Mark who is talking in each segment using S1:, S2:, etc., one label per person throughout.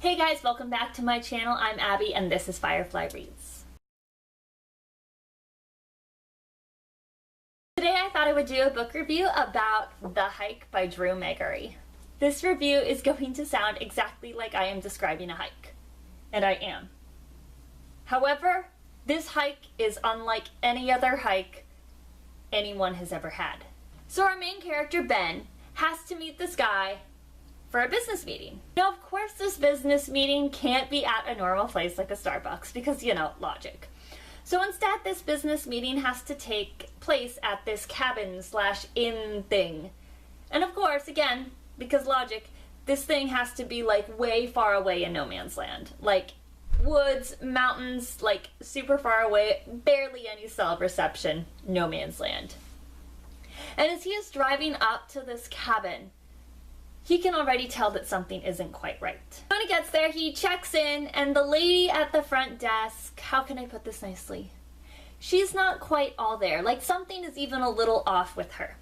S1: Hey guys, welcome back to my channel. I'm Abby and this is Firefly Reads. Today I thought I would do a book review about The Hike by Drew Magary. This review is going to sound exactly like I am describing a hike. And I am. However, this hike is unlike any other hike anyone has ever had. So our main character, Ben, has to meet this guy for a business meeting. Now, of course, this business meeting can't be at a normal place like a Starbucks because, you know, logic. So instead, this business meeting has to take place at this cabin/inn thing. And of course, again, because logic, this thing has to be like way far away in no man's land. Like woods, mountains, like super far away, barely any cell reception, no man's land. And as he is driving up to this cabin, he can already tell that something isn't quite right. When he gets there, he checks in, and the lady at the front desk, how can I put this nicely? She's not quite all there. Like, something is even a little off with her.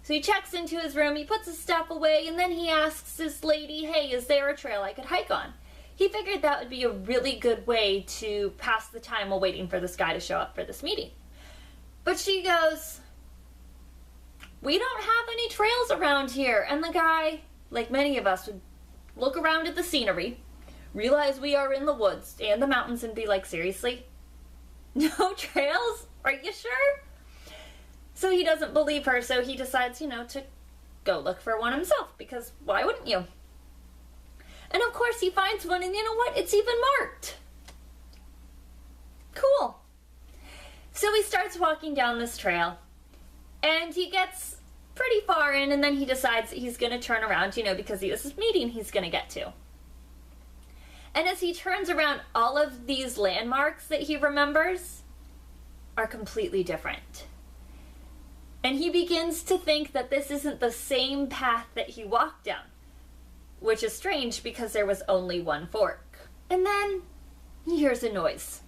S1: So he checks into his room, he puts his stuff away, and then he asks this lady, hey, is there a trail I could hike on? He figured that would be a really good way to pass the time while waiting for this guy to show up for this meeting. But she goes, we don't have any trails around here. And the guy, like many of us, would look around at the scenery, realize we are in the woods and the mountains, and be like, seriously? No trails? Are you sure? So he doesn't believe her, so he decides, you know, to go look for one himself, because why wouldn't you? And of course he finds one, and you know what? It's even marked. Cool. So he starts walking down this trail, and he gets pretty far in, and then he decides he's going to turn around, you know, because he has this meeting he's going to get to. And as he turns around, all of these landmarks that he remembers are completely different. And he begins to think that this isn't the same path that he walked down, which is strange because there was only one fork. And then he hears a noise.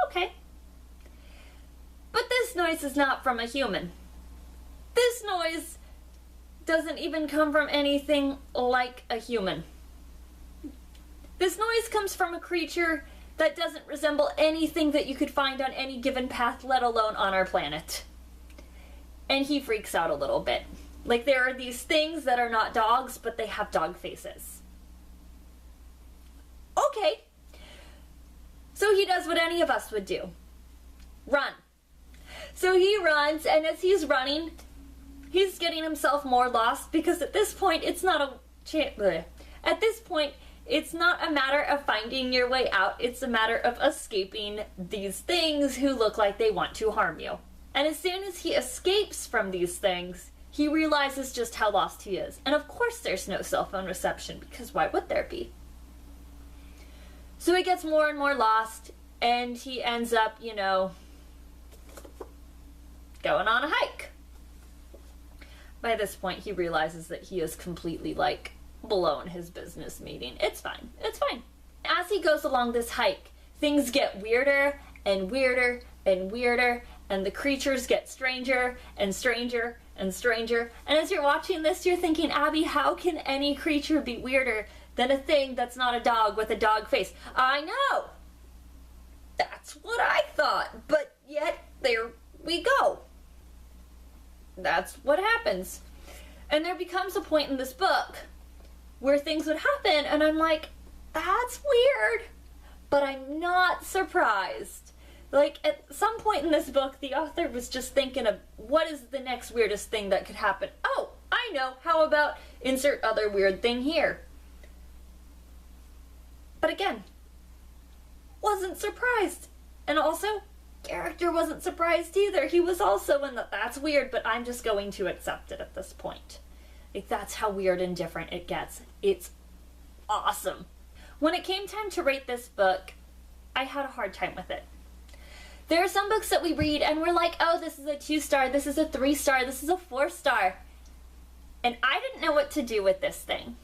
S1: Okay. But this noise is not from a human. This noise doesn't even come from anything like a human. This noise comes from a creature that doesn't resemble anything that you could find on any given path, let alone on our planet. And he freaks out a little bit. Like, there are these things that are not dogs, but they have dog faces. Okay. So he does what any of us would do. Run. So he runs, and as he's running, he's getting himself more lost, because at this point it's not a matter of finding your way out, it's a matter of escaping these things who look like they want to harm you. And as soon as he escapes from these things, he realizes just how lost he is. And of course there's no cell phone reception, because why would there be? So he gets more and more lost, and he ends up, you know, going on a hike. By this point, he realizes that he is completely, like, blown his business meeting. It's fine. It's fine. As he goes along this hike, things get weirder and weirder and weirder, and the creatures get stranger and stranger and stranger. And as you're watching this, you're thinking, Abby, how can any creature be weirder than a thing that's not a dog with a dog face? I know! That's what I thought, but yet there we go. That's what happens. And there becomes a point in this book where things would happen, and I'm like, that's weird, but I'm not surprised. Like, at some point in this book, the author was just thinking of, what is the next weirdest thing that could happen? Oh, I know, how about insert other weird thing here? But again, wasn't surprised. And also, character wasn't surprised either. He was also in the, that's weird, but I'm just going to accept it at this point. Like, that's how weird and different it gets. It's awesome. When it came time to rate this book, I had a hard time with it. There are some books that we read and we're like, oh, this is a 2-star, this is a 3-star, this is a 4-star. And I didn't know what to do with this thing.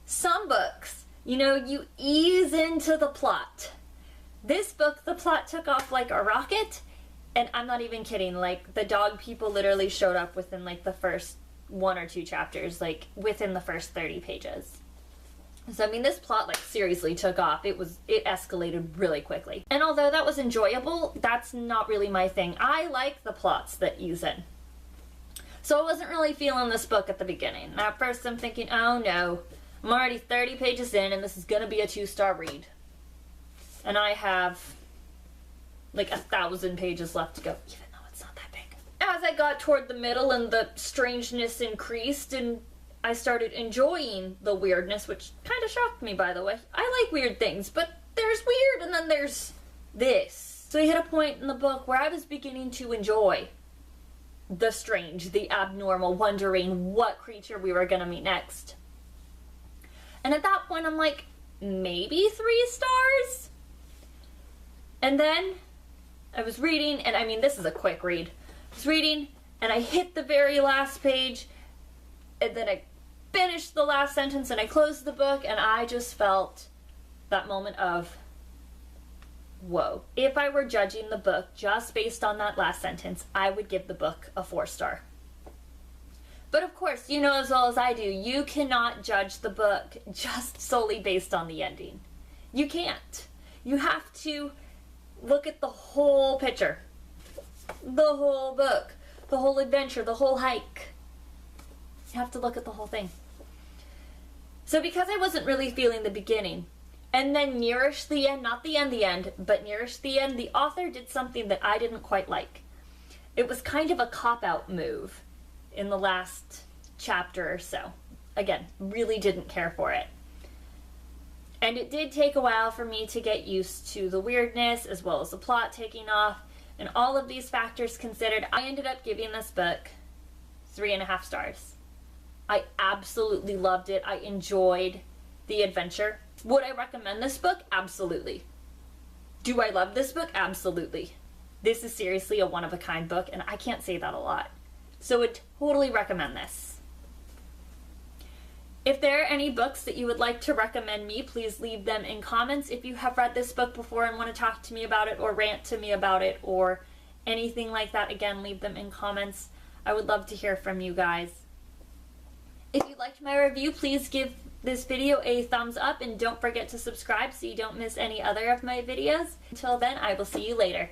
S1: Some books, you know, you ease into the plot. This book, the plot took off like a rocket, and I'm not even kidding, like, the dog people literally showed up within, like, the first 1 or 2 chapters, like, within the first 30 pages. So I mean, this plot like seriously took off. It escalated really quickly. And although that was enjoyable, that's not really my thing. I like the plots that ease in. So I wasn't really feeling this book at the beginning. At first I'm thinking, oh no, I'm already 30 pages in and this is gonna be a 2-star read. And I have like 1,000 pages left to go, even though it's not that big. As I got toward the middle and the strangeness increased and I started enjoying the weirdness, which kind of shocked me, by the way. I like weird things, but there's weird and then there's this. So I hit a point in the book where I was beginning to enjoy the strange, the abnormal, wondering what creature we were gonna meet next. And at that point I'm like, maybe 3 stars? And then I was reading, and I mean, this is a quick read. I was reading, and I hit the very last page, and then I finished the last sentence, and I closed the book, and I just felt that moment of, whoa. If I were judging the book just based on that last sentence, I would give the book a 4-star. But of course, you know as well as I do, you cannot judge the book just solely based on the ending. You can't. You have to look at the whole picture. The whole book. The whole adventure. The whole hike. You have to look at the whole thing. So because I wasn't really feeling the beginning, and then nearish the end, not the end, but nearish the end, the author did something that I didn't quite like. It was kind of a cop-out move in the last chapter or so. Again, really didn't care for it. And it did take a while for me to get used to the weirdness as well as the plot taking off. And all of these factors considered, I ended up giving this book 3.5 stars. I absolutely loved it. I enjoyed the adventure. Would I recommend this book? Absolutely. Do I love this book? Absolutely. This is seriously a one-of-a-kind book, and I can't say that a lot. So I would totally recommend this. If there are any books that you would like to recommend me, please leave them in comments. If you have read this book before and want to talk to me about it or rant to me about it or anything like that, again, leave them in comments. I would love to hear from you guys. If you liked my review, please give this video a thumbs up and don't forget to subscribe so you don't miss any other of my videos. Until then, I will see you later.